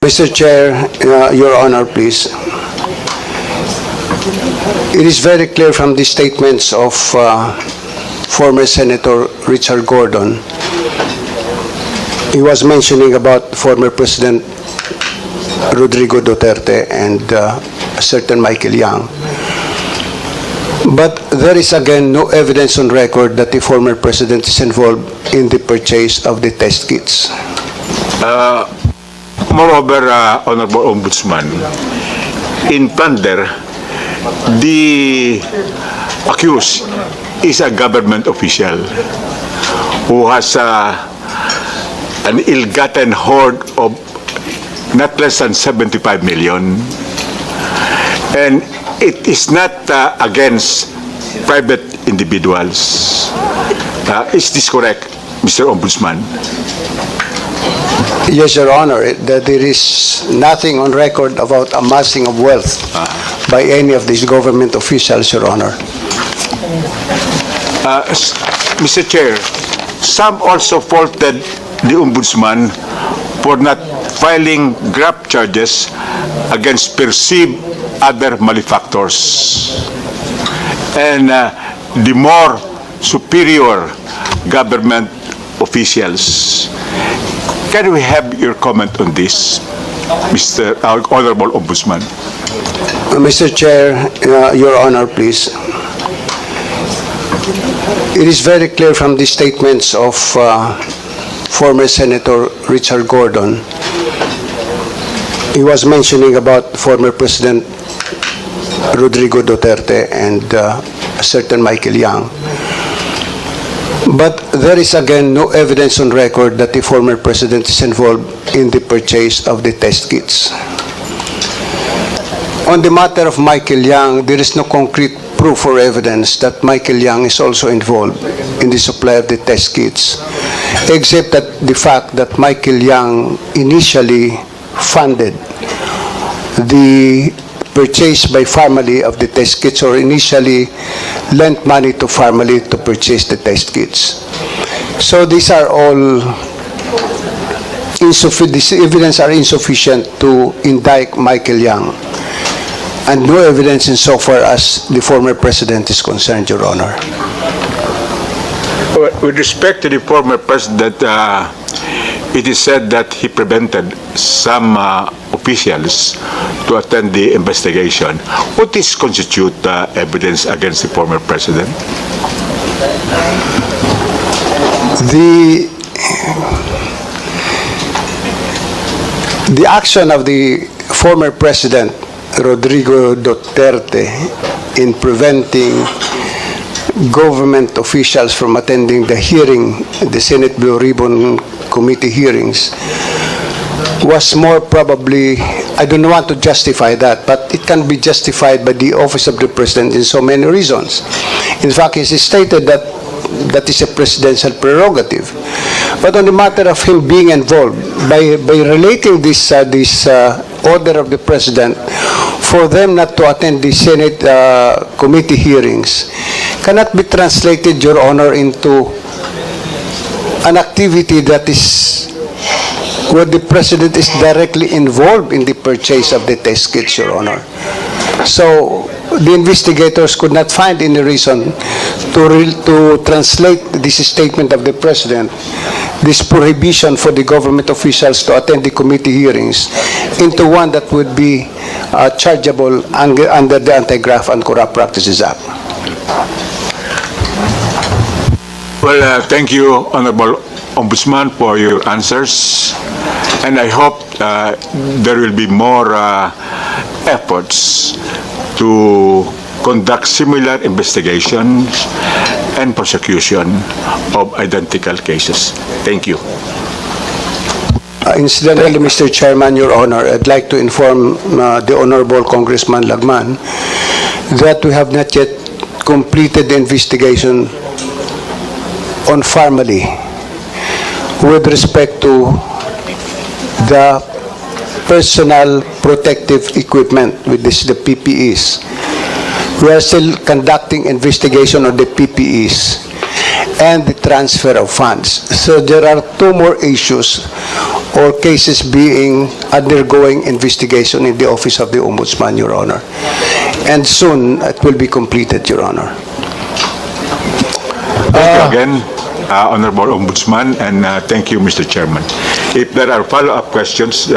Mr. Chair, Your Honor, please. It is very clear from the statements of former Senator Richard Gordon. He was mentioning about former President Rodrigo Duterte and a certain Michael Yang. But there is again no evidence on record that the former president is involved in the purchase of the test kits. Moreover, Honorable Ombudsman, in plunder, the accused is a government official who has an ill-gotten hoard of not less than 75 million. And it is not against private individuals. Is this correct, Mr. Ombudsman? Yes, Your Honor, that there is nothing on record about amassing of wealth by any of these government officials, Your Honor. Mr. Chair, some also faulted the Ombudsman for not filing graft charges against perceived other malefactors. And the more superior government officials. Can we have your comment on this, Mr. Honorable Ombudsman? Mr. Chair, Your Honor, please. It is very clear from the statements of former Senator Richard Gordon. He was mentioning about former President Rodrigo Duterte and a certain Michael Yang. But there is again no evidence on record that the former president is involved in the purchase of the test kits. On the matter of Michael Yang, there is no concrete proof or evidence that Michael Yang is also involved in the supply of the test kits, except that the fact that Michael Yang initially funded the purchase by family of the test kits, or initially lent money to family to purchase the test kits. So these are all this evidence are insufficient to indict Michael Yang, and no evidence insofar as the former president is concerned, Your Honor. With respect to the former president, it is said that he prevented some officials to attend the investigation. What is constitute evidence against the former president? The action of the former president Rodrigo Duterte in preventing government officials from attending the hearing, the Senate Blue Ribbon Committee hearings, was more probably, I don't want to justify that, but it can be justified by the office of the president in so many reasons. In fact, it is stated that that is a presidential prerogative. But on the matter of him being involved, by relating this order of the president for them not to attend the Senate committee hearings cannot be translated, Your Honor, into an activity that is where the president is directly involved in the purchase of the test kits, Your Honor. So the investigators could not find any reason to translate this statement of the president, this prohibition for the government officials to attend the committee hearings, into one that would be chargeable under the Anti-Graft and Corrupt Practices Act. Well, thank you, Honorable Ombudsman, for your answers. And I hope there will be more efforts to conduct similar investigations and prosecution of identical cases. Thank you. Incidentally, Mr. Chairman, Your Honor, I'd like to inform the Honorable Congressman Lagman that we have not yet completed the investigation on family with respect to the personal protective equipment, with this, the PPEs. We are still conducting investigation on the PPEs and the transfer of funds. So there are two more issues or cases being undergoing investigation in the Office of the Ombudsman, Your Honor. And soon, it will be completed, Your Honor. Thank you again, Honorable Ombudsman, and thank you, Mr. Chairman. If there are follow-up questions,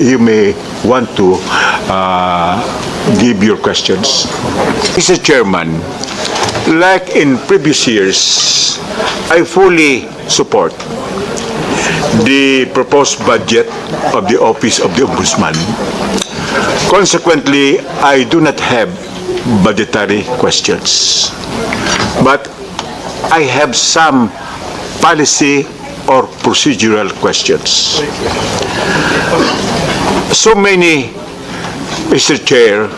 you may want to give your questions. Mr. Chairman, like in previous years, I fully support the proposed budget of the Office of the Ombudsman. Consequently, I do not have budgetary questions. But I have some policy or procedural questions. So many, Mr. Chair,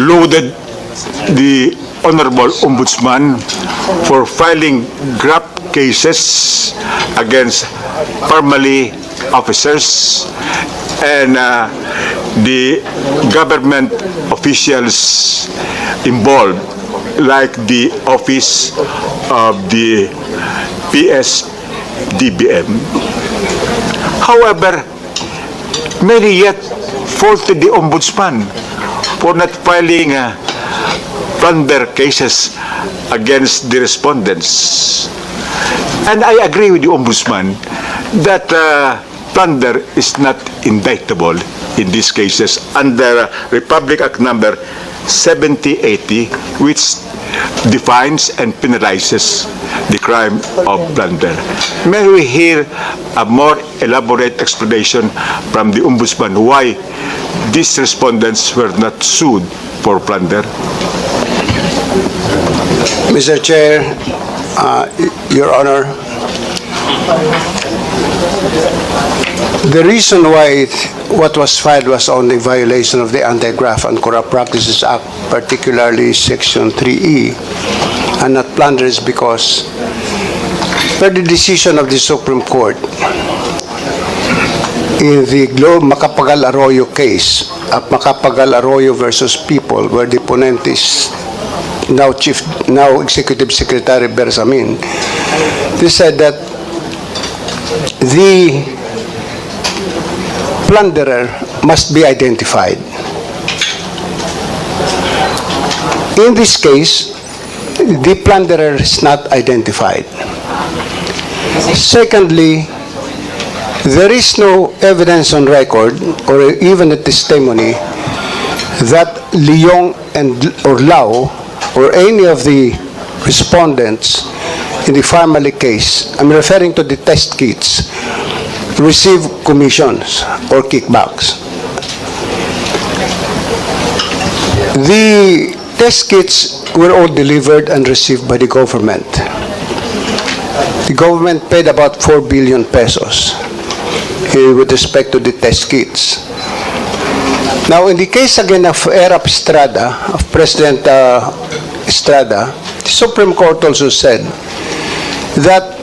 lauded the Honorable Ombudsman for filing graft cases against formerly officers and the government officials involved, like the office of the PSDBM. However, many yet faulted the Ombudsman for not filing plunder cases against the respondents. And I agree with the Ombudsman that plunder is not indictable in these cases under Republic Act number 7080, which defines and penalizes the crime of plunder. May we hear a more elaborate explanation from the Ombudsman why these respondents were not sued for plunder? Mr. Chair, Your Honor, the reason why what was filed was only violation of the Anti-Graft and Corrupt Practices Act, particularly Section 3E, and not plunder is because per the decision of the Supreme Court in the Macapagal Arroyo case of Macapagal Arroyo versus People, where the opponent is now Executive Secretary Bersamin, they said that the plunderer must be identified. In this case, the plunderer is not identified. Secondly, there is no evidence on record or even a testimony that Leong or Lau or any of the respondents in the family case, I'm referring to the test kits, receive commissions or kickbacks. The test kits were all delivered and received by the government. The government paid about 4 billion pesos with respect to the test kits. Now, in the case again of Hirap Estrada, of President Estrada, the Supreme Court also said that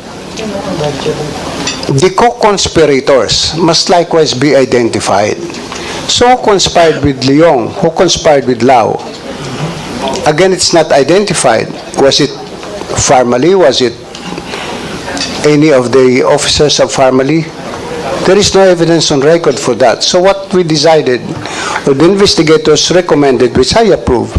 the co-conspirators must likewise be identified. So who conspired with Leong? Who conspired with Lau? Again, it's not identified. Was it Farmally? Was it any of the officers of Farmally? There is no evidence on record for that. So what we decided, or the investigators recommended, which I approve,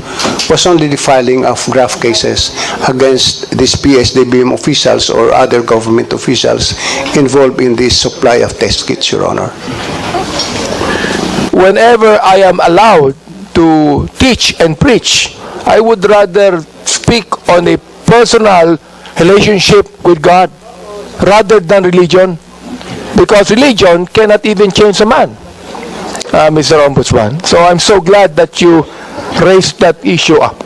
was only the filing of graft cases against these PSDBM officials or other government officials involved in this supply of test kits, Your Honor. Whenever I am allowed to teach and preach, I would rather speak on a personal relationship with God rather than religion, because religion cannot even change a man, Mr. Ombudsman. So I'm so glad that you raised that issue up.